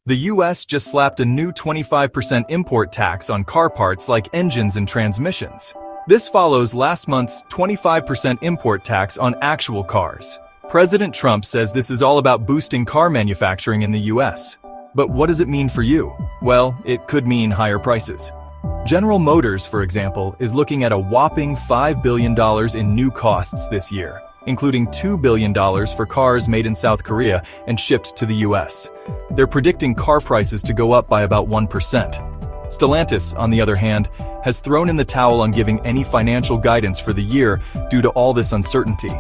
The US just slapped a new 25% import tax on car parts like engines and transmissions. This follows last month's 25% import tax on actual cars. President Trump says this is all about boosting car manufacturing in the US. But what does it mean for you? Well, it could mean higher prices. General Motors, for example, is looking at a whopping $5 billion in new costs this year, including $2 billion for cars made in South Korea and shipped to the US. They're predicting car prices to go up by about 1%. Stellantis, on the other hand, has thrown in the towel on giving any financial guidance for the year due to all this uncertainty.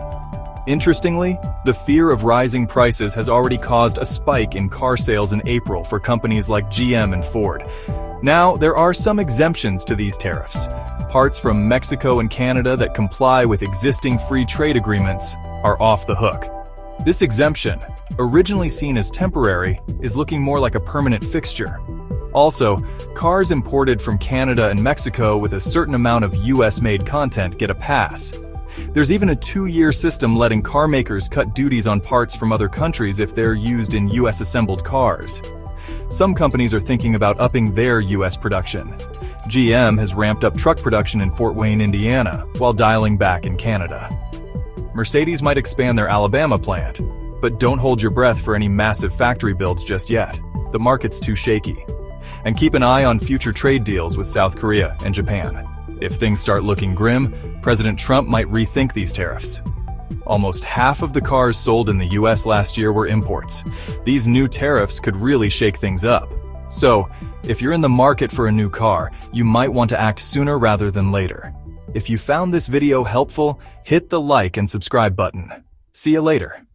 Interestingly, the fear of rising prices has already caused a spike in car sales in April for companies like GM and Ford. Now, there are some exemptions to these tariffs. Parts from Mexico and Canada that comply with existing free trade agreements are off the hook. This exemption, originally seen as temporary, is looking more like a permanent fixture. Also, cars imported from Canada and Mexico with a certain amount of US-made content get a pass. There's even a 2-year system letting car makers cut duties on parts from other countries if they're used in US-assembled cars. Some companies are thinking about upping their US production. GM has ramped up truck production in Fort Wayne, Indiana, while dialing back in Canada. Mercedes might expand their Alabama plant, but don't hold your breath for any massive factory builds just yet. The market's too shaky. And keep an eye on future trade deals with South Korea and Japan. If things start looking grim, President Trump might rethink these tariffs. Almost half of the cars sold in the US last year were imports. These new tariffs could really shake things up. So, if you're in the market for a new car, you might want to act sooner rather than later. If you found this video helpful, hit the like and subscribe button. See you later.